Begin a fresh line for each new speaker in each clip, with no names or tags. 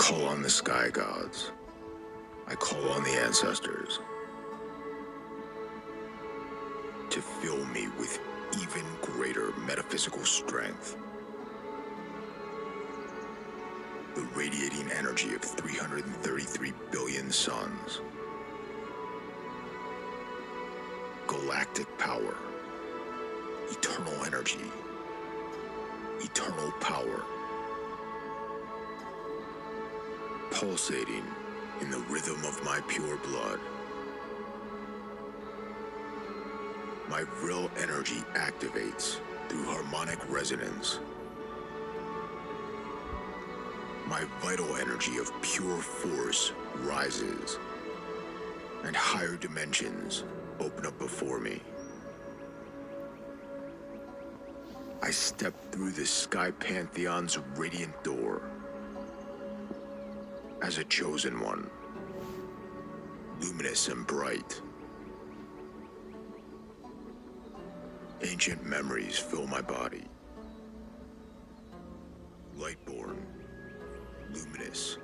call on the sky gods. I call on the ancestors to fill me with even greater metaphysical strength. The radiating energy of 333 billion suns. Galactic power. Eternal energy. Eternal power. Pulsating in the rhythm of my pure blood. My real energy activates through harmonic resonance. My vital energy of pure force rises, and higher dimensions open up before me. I step through the Sky Pantheon's radiant door as a chosen one, luminous and bright. Ancient memories fill my body. Lightborn, luminous,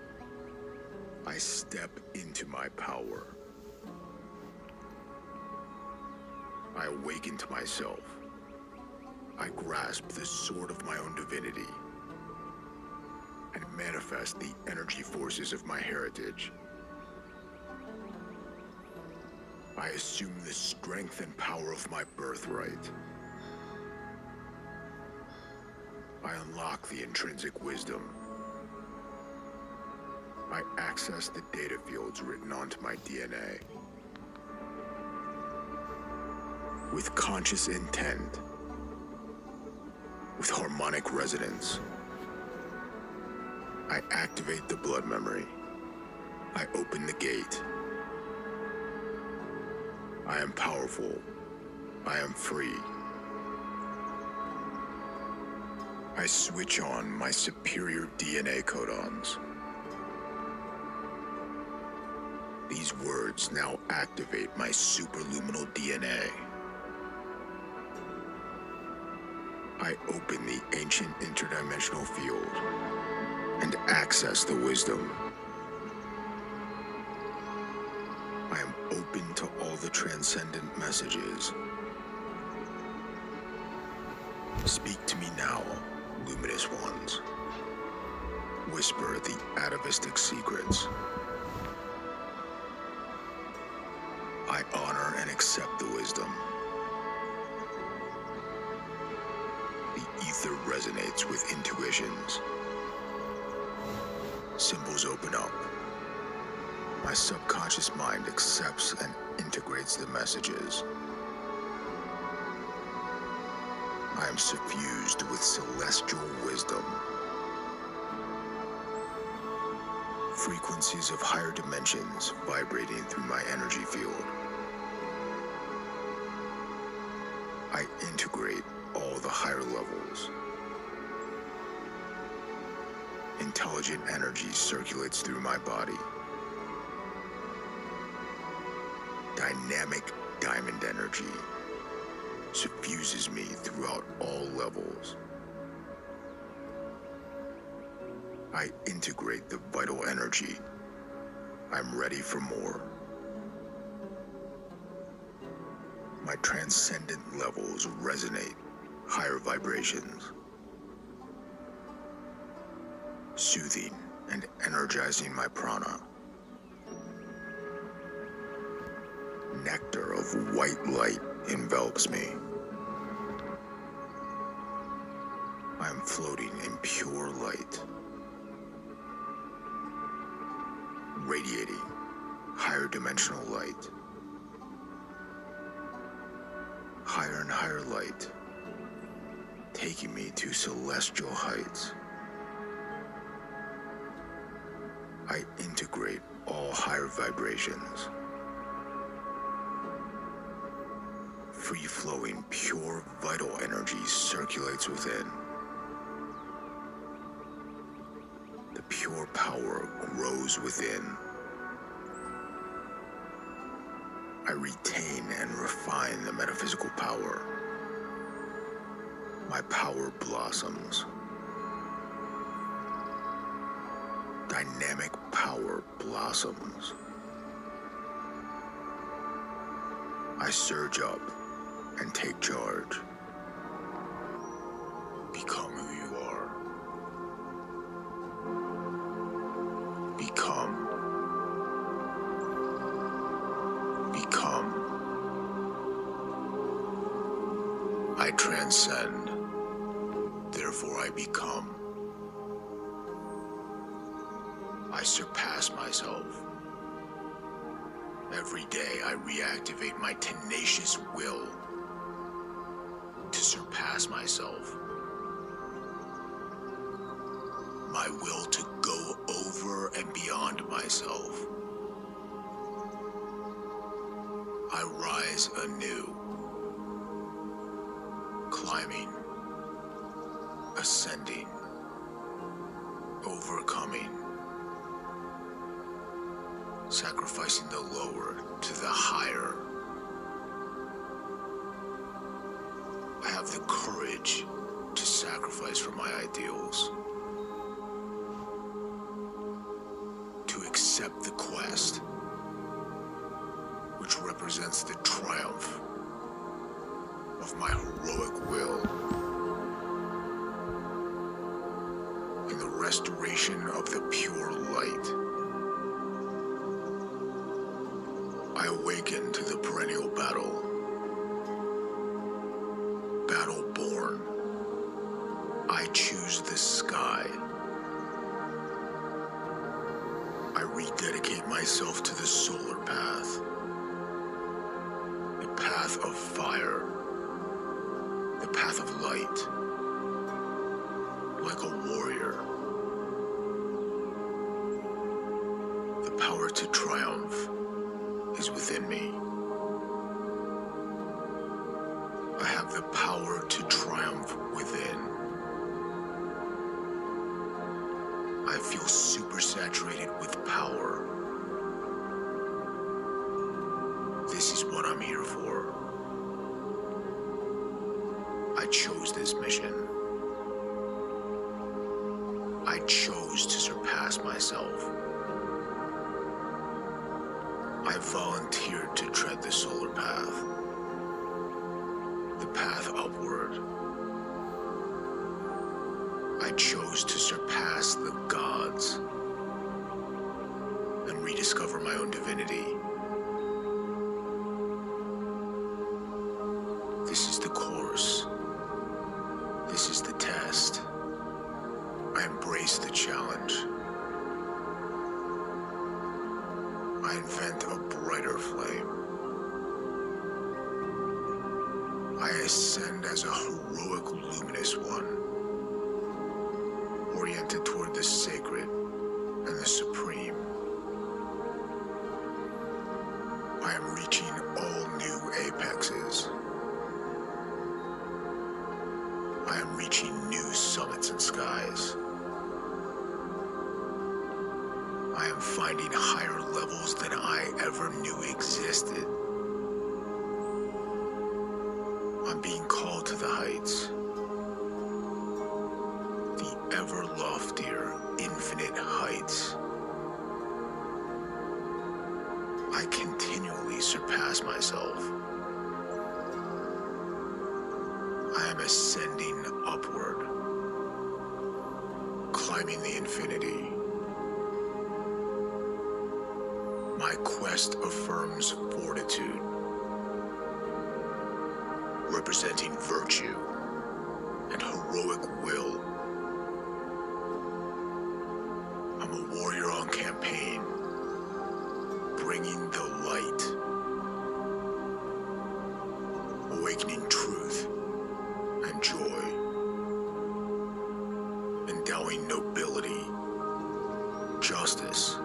I step into my power. I awaken to myself. I grasp the sword of my own divinity and manifest the energy forces of my heritage. I assume the strength and power of my birthright. I unlock the intrinsic wisdom. I access the data fields written onto my DNA. With conscious intent, with harmonic resonance, I activate the blood memory. I open the gate. I am powerful. I am free. I switch on my superior DNA codons. These words now activate my superluminal DNA. I open the ancient interdimensional field and access the wisdom. I am open to all the transcendent messages. Speak to me now, luminous ones. Whisper the atavistic secrets. I honor and accept the wisdom. The ether resonates with intuitions. Symbols open up. My subconscious mind accepts and integrates the messages. I am suffused with celestial wisdom. Frequencies of higher dimensions vibrating through my energy field. I integrate all the higher levels. Intelligent energy circulates through my body. Dynamic diamond energy suffuses me throughout all levels. I integrate the vital energy. I'm ready for more. My transcendent levels resonate higher vibrations, soothing and energizing my prana. Nectar of white light envelops me. I am floating in pure light, radiating higher dimensional light. Higher and higher light, taking me to celestial heights. I integrate all higher vibrations. Free-flowing, pure, vital energy circulates within. The pure power grows within. I retain and refine the metaphysical power. My power blossoms. dynamic power blossoms. I surge up and take charge. Become who you are. Become. I transcend, therefore I become. I surpass myself. Every day I reactivate my tenacious will to surpass myself. My will to go over and beyond myself. I rise anew, climbing, ascending, overcoming, sacrificing the lower to the higher. I have the courage to sacrifice for my ideals, to accept the quest, which represents the triumph of my heroic will and the restoration of the pure light. I awaken to the perennial battle. Battle born. I choose the sky. I rededicate myself to the solar path. The path of fire. The path of light. Like a warrior. The power to triumph is within me. I have the power to triumph within. I feel supersaturated with power. This is what I'm here for. I chose this mission. I chose to surpass myself. I volunteered to tread the solar path, the path upward. I chose to surpass the gods and rediscover my own divinity. This is the course. This is the test. I embrace the challenge. I invent a brighter flame. I ascend as a heroic luminous one, oriented toward the sacred and the supreme. I am reaching all new apexes. I am reaching new summits and skies. I am finding higher levels than I ever knew existed. I'm being called to the heights. The ever loftier, infinite heights. I continually surpass myself. I am ascending upward, climbing the infinity. My quest affirms fortitude, representing virtue and heroic will. I'm a warrior on campaign, bringing the light, awakening truth and joy, endowing nobility, justice,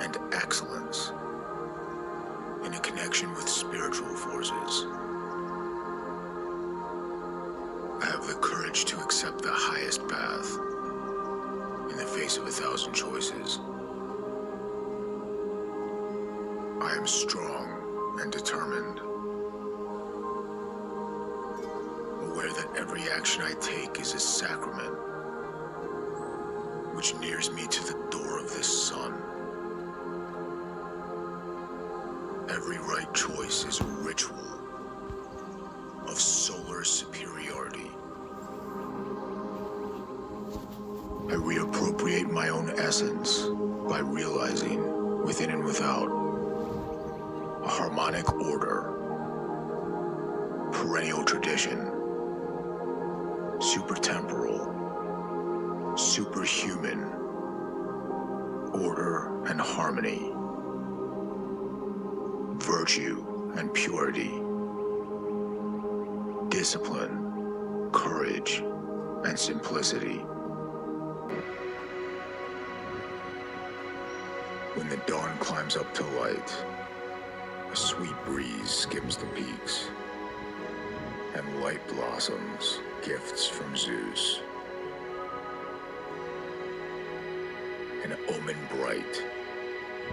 and excellence in a connection with spiritual forces. I have the courage to accept the highest path in the face of 1,000 choices. I am strong and determined, aware that every action I take is a sacrament, which nears me to the door of the sun. Every right choice is a ritual of solar superiority. I reappropriate my own essence by realizing, within and without, a harmonic order, perennial tradition, supertemporal, superhuman, order and harmony, virtue and purity, discipline, courage, and simplicity. When the dawn climbs up to light, a sweet breeze skims the peaks, and light blossoms gifts from Zeus. An omen bright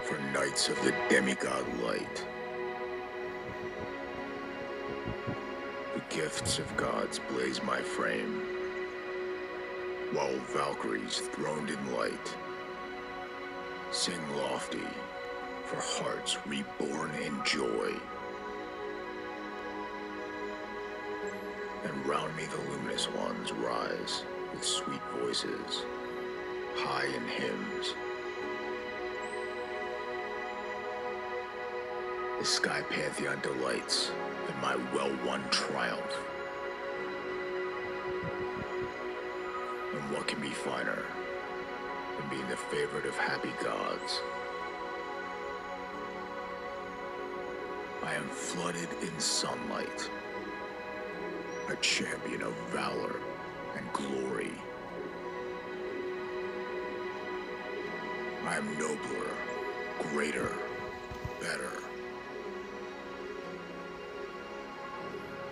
for nights of the demigod light. The gifts of gods blaze my frame, while Valkyries throned in light sing lofty for hearts reborn in joy. And round me the luminous ones rise with sweet voices, high in hymns. The sky pantheon delights in my well-won triumph. And what can be finer than being the favorite of happy gods? I am flooded in sunlight, a champion of valor and glory. I am nobler, greater, better.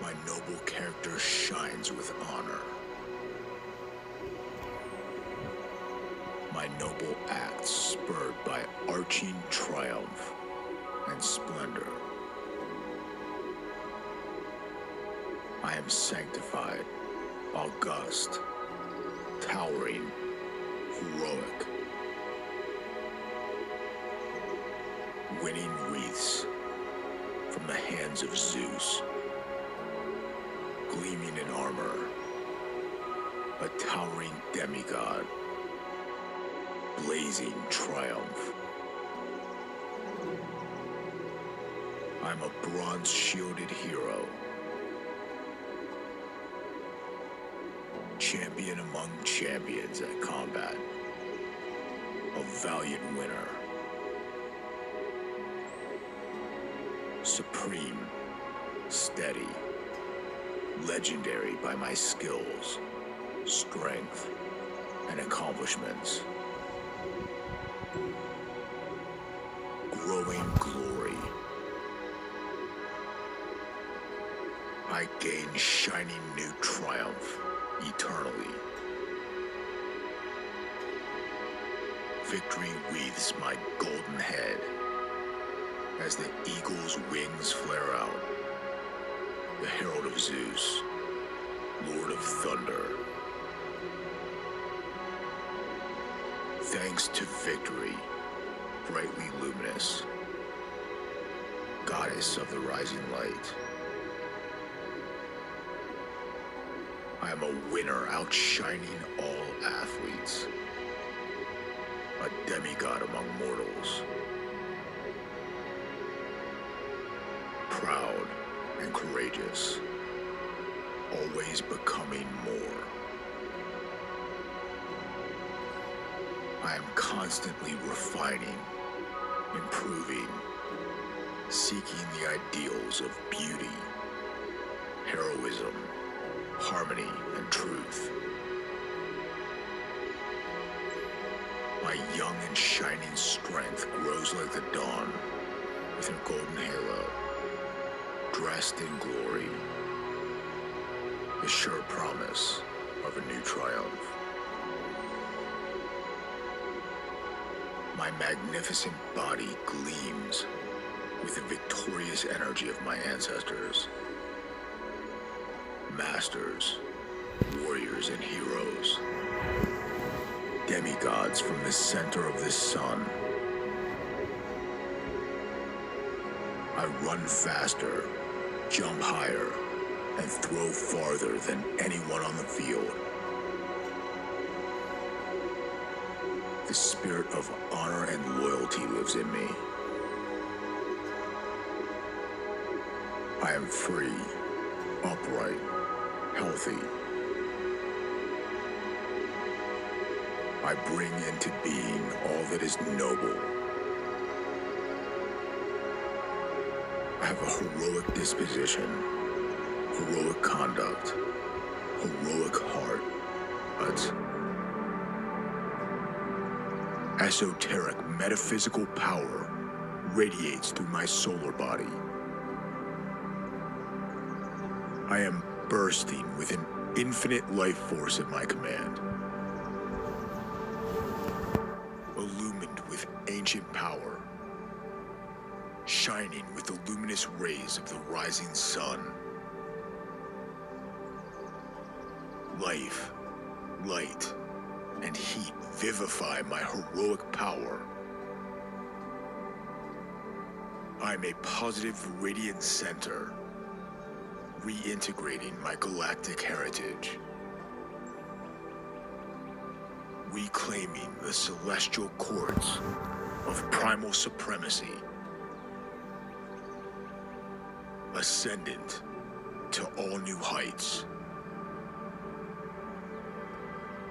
My noble character shines with honor. My noble acts spurred by arching triumph and splendor. I am sanctified, august, towering, heroic. Winning wreaths from the hands of Zeus. Gleaming in armor, a towering demigod, blazing triumph. I'm a bronze-shielded hero, champion among champions at combat, a valiant winner, supreme, steady, legendary by my skills, strength, and accomplishments. Growing glory. I gain shining new triumph eternally. Victory wreathes my golden head as the eagle's wings flare out. The herald of Zeus, Lord of Thunder. Thanks to victory, brightly luminous, goddess of the rising light. I am a winner outshining all athletes, a demigod among mortals. Proud and courageous, always becoming more. I am constantly refining, improving, seeking the ideals of beauty, heroism, harmony, and truth. My young and shining strength grows like the dawn with her golden halo, dressed in glory, the sure promise of a new triumph. My magnificent body gleams with the victorious energy of my ancestors, masters, warriors, and heroes. demigods from the center of the sun. I run faster, jump higher, and throw farther than anyone on the field. The spirit of honor and loyalty lives in me. I am free, upright, healthy. I bring into being all that is noble. I have a heroic disposition, heroic conduct, heroic heart, but esoteric metaphysical power radiates through my solar body. I am bursting with an infinite life force at my command, illumined with ancient power, shining with the luminous rays of the rising sun. Life, light, and heat vivify my heroic power. I am a positive, radiant center, reintegrating my galactic heritage, reclaiming the celestial courts of primal supremacy, ascendant to all new heights.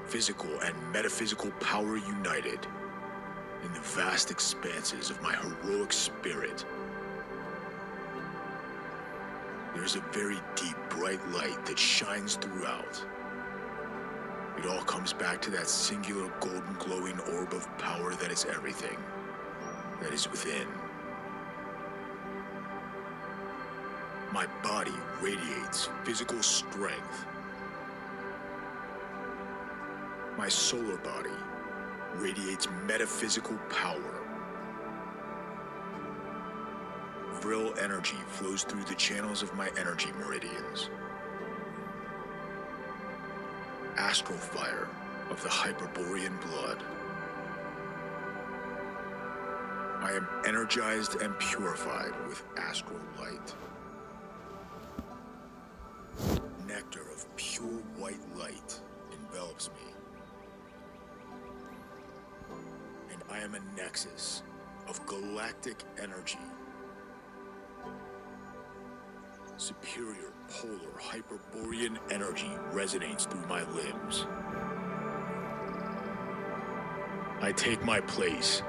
Physical and metaphysical power united in the vast expanses of my heroic spirit. There's a very deep, bright light that shines throughout. It all comes back to that singular golden glowing orb of power that is everything, that is within. My body radiates physical strength. My solar body radiates metaphysical power. Virile energy flows through the channels of my energy meridians. Astral fire of the Hyperborean blood. I am energized and purified with astral light. Nectar of pure white light envelops me. And I am a nexus of galactic energy. Superior polar Hyperborean energy resonates through my limbs. I take my place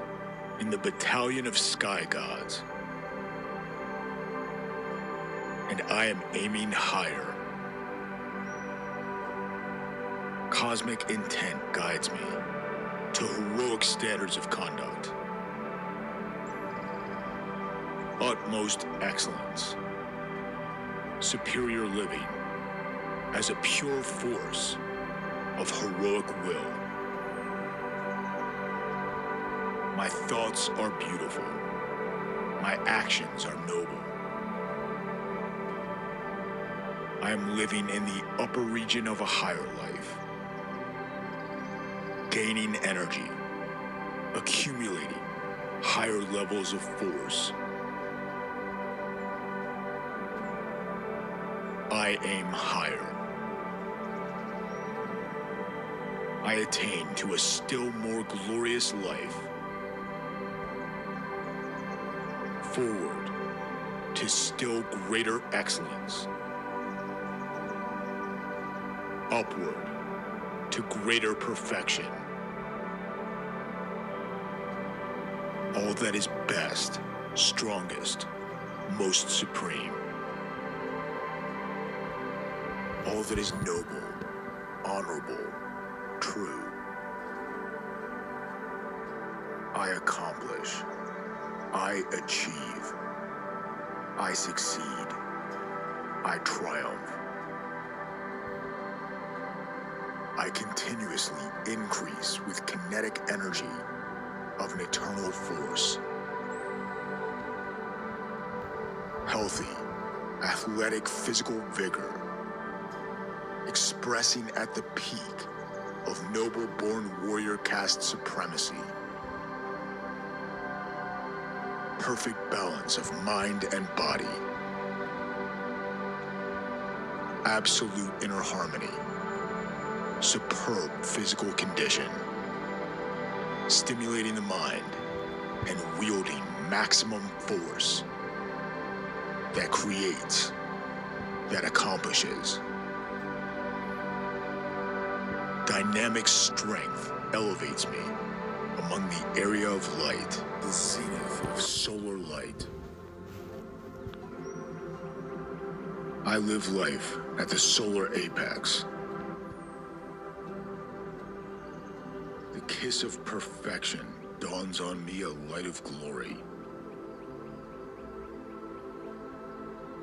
in the battalion of sky gods. And I am aiming higher. Cosmic intent guides me to heroic standards of conduct. Utmost excellence. Superior living as a pure force of heroic will. My thoughts are beautiful. My actions are noble. I am living in the upper region of a higher life. Gaining energy, accumulating higher levels of force. I aim higher. I attain to a still more glorious life. Forward to still greater excellence. Upward to greater perfection. All that is best, strongest, most supreme. All that is noble, honorable, true. I accomplish. I achieve. I succeed. I triumph. I continuously increase with kinetic energy of an eternal force. Healthy, athletic physical vigor, expressing at the peak of noble-born warrior caste supremacy. Perfect balance of mind and body. Absolute inner harmony. Superb physical condition. Stimulating the mind and wielding maximum force that creates, that accomplishes. Dynamic strength elevates me among the area of light, the zenith of solar light. I live life at the solar apex. The kiss of perfection dawns on me a light of glory.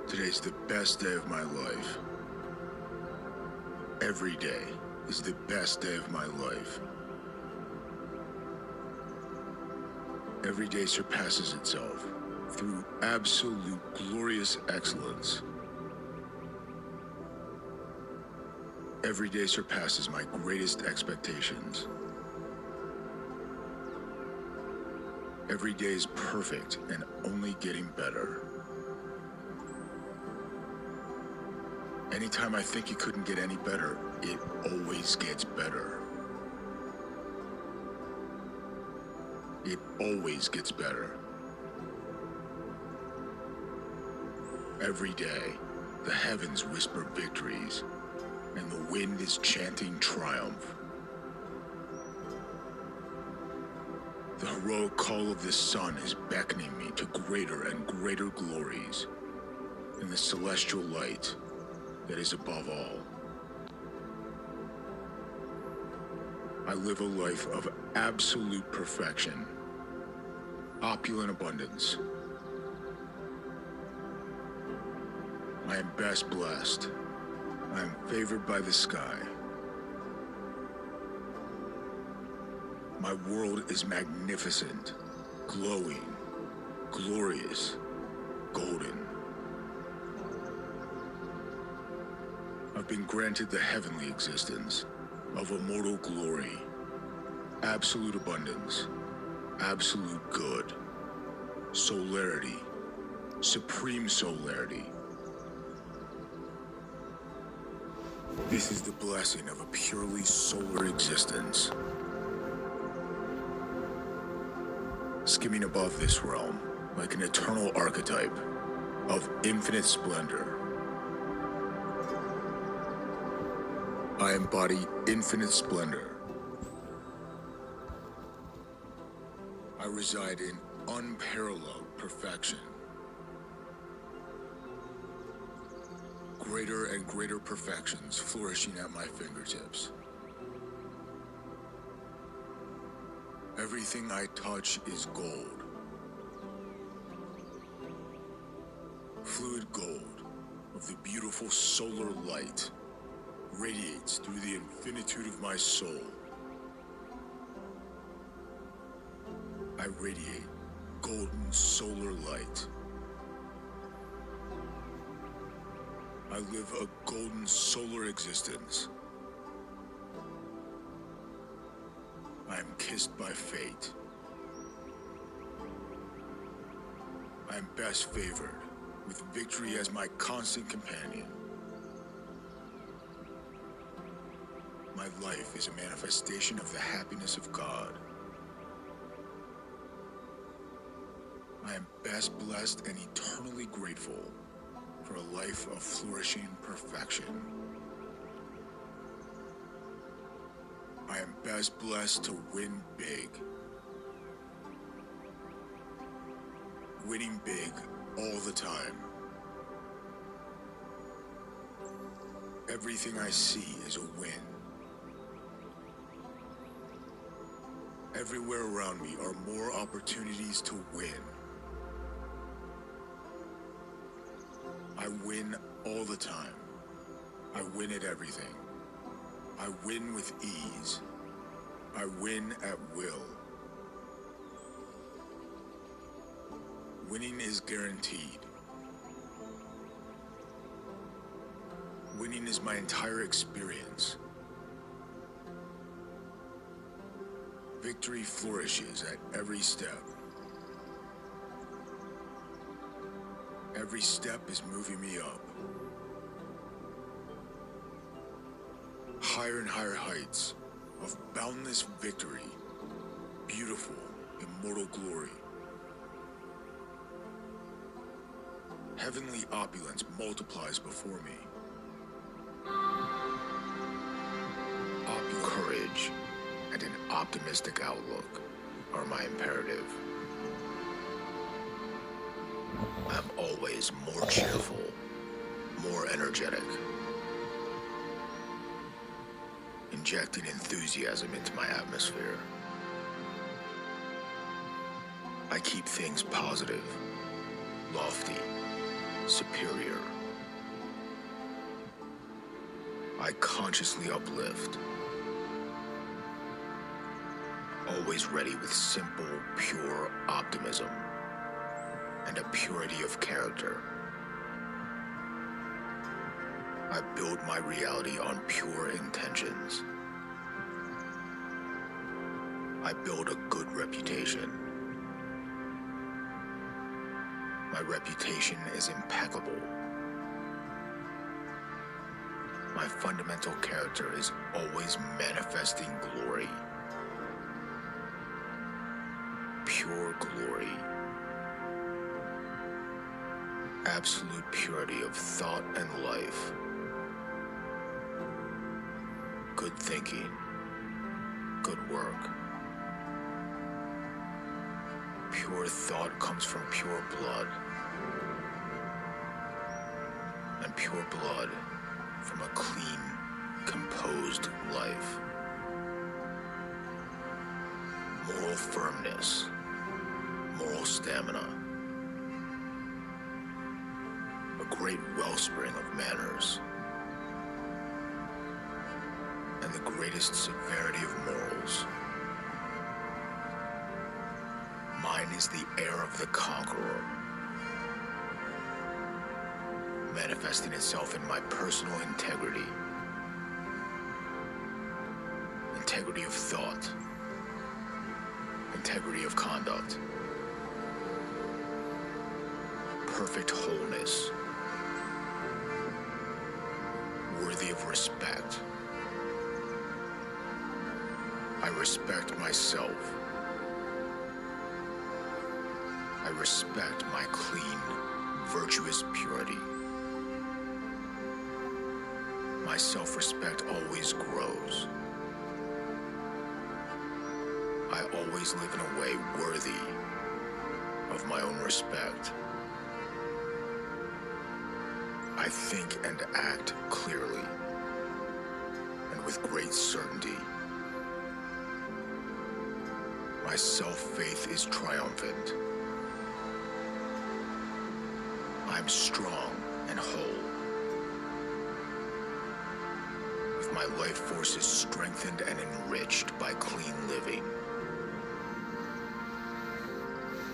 Today's the best day of my life. Every day is the best day of my life. Every day surpasses itself through absolute glorious excellence. Every day surpasses my greatest expectations. Every day is perfect and only getting better. Anytime I think it couldn't get any better, it always gets better. It always gets better. Every day, the heavens whisper victories, and the wind is chanting triumph. The heroic call of the sun is beckoning me to greater and greater glories in the celestial light that is above all. I live a life of absolute perfection, opulent abundance. I am best blessed. I am favored by the sky. My world is magnificent, glowing, glorious, golden. I've been granted the heavenly existence of immortal glory, absolute abundance, absolute good, solarity, supreme solarity. This is the blessing of a purely solar existence. Skimming above this realm, like an eternal archetype of infinite splendor. I embody infinite splendor. I reside in unparalleled perfection. Greater and greater perfections flourishing at my fingertips. Everything I touch is gold. Fluid gold of the beautiful solar light radiates through the infinitude of my soul. I radiate golden solar light. I live a golden solar existence. I am kissed by fate. I am best favored, with victory as my constant companion. My life is a manifestation of the happiness of God. I am best blessed and eternally grateful for a life of flourishing perfection. I am best blessed to win big. Winning big all the time. Everything I see is a win. Everywhere around me are more opportunities to win. I win all the time. I win at everything. I win with ease. I win at will. Winning is guaranteed. Winning is my entire experience. Victory flourishes at every step. Every step is moving me up. Higher and higher heights of boundless victory, beautiful, immortal glory. Heavenly opulence multiplies before me. Courage and an optimistic outlook are my imperative. I'm always more cheerful, more energetic, injecting enthusiasm into my atmosphere. I keep things positive, lofty, superior. I consciously uplift, always ready with simple, pure optimism and a purity of character. I build my reality on pure intentions. I build a good reputation. My reputation is impeccable. My fundamental character is always manifesting glory. Pure glory. Absolute purity of thought and life. Good thinking. Good work. Pure thought comes from pure blood. And pure blood from a clean, composed life. Moral firmness. Moral stamina. A great wellspring of manners. And the greatest severity of morals. Mine is the air of the conqueror, manifesting itself in my personal integrity. Integrity of thought. Integrity of conduct. Perfect wholeness. Worthy of respect. I respect myself. I respect my clean, virtuous purity. My self-respect always grows. I always live in a way worthy of my own respect. I think and act clearly and with great certainty. My self-faith is triumphant. I'm strong and whole, with my life forces strengthened and enriched by clean living.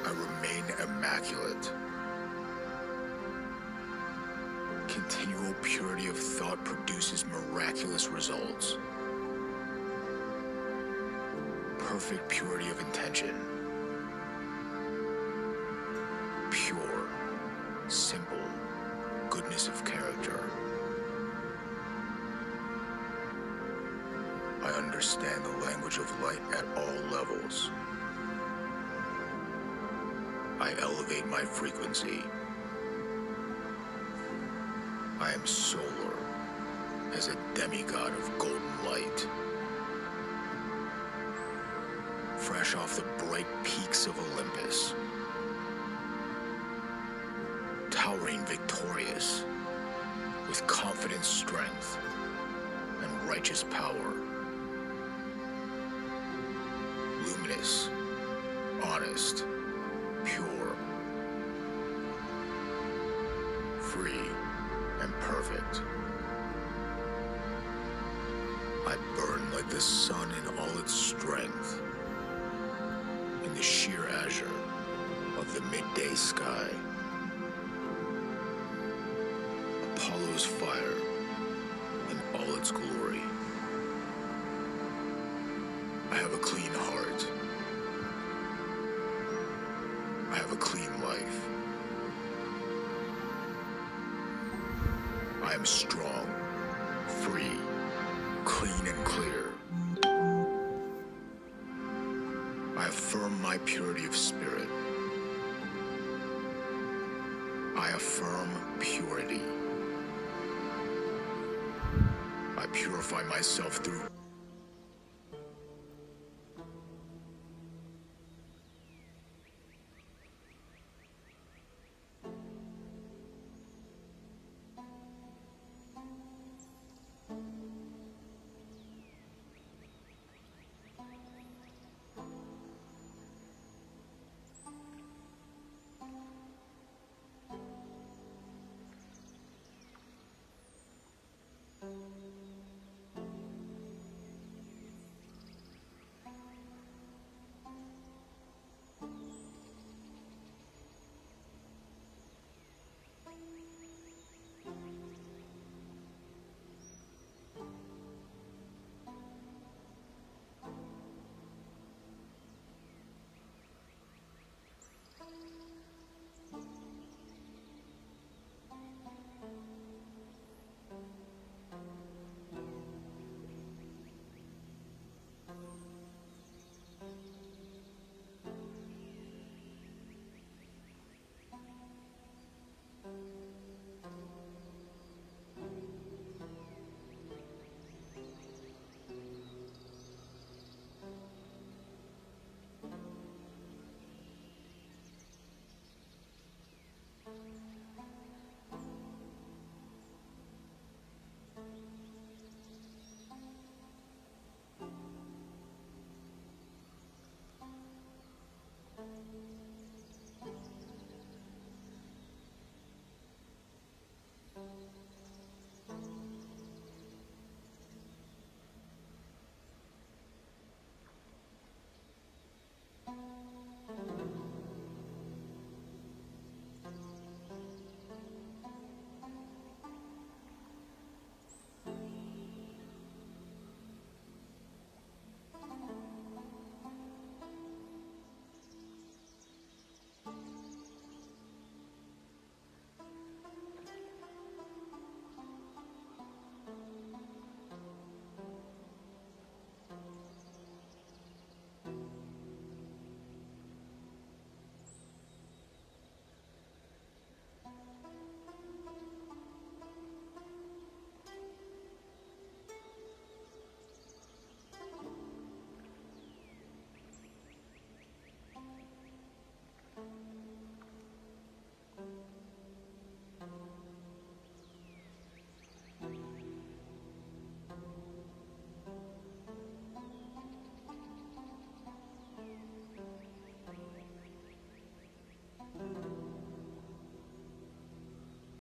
I remain immaculate. Continual purity of thought produces miraculous results. Perfect purity of intention. Pure, simple goodness of character. I understand the language of light at all levels. I elevate my frequency. I am solar as a demigod of golden light. Fresh off the bright peaks of Olympus. Towering victorious with confident strength and righteous power. Luminous, honest, pure, free, and perfect. I burn like the sun in all its strength, in the sheer azure of the midday sky. Apollo's fire in all its glory. I have a clean heart. I have a clean life. I am strong, free, clean and clear. I affirm my purity of spirit. I affirm purity. I purify myself through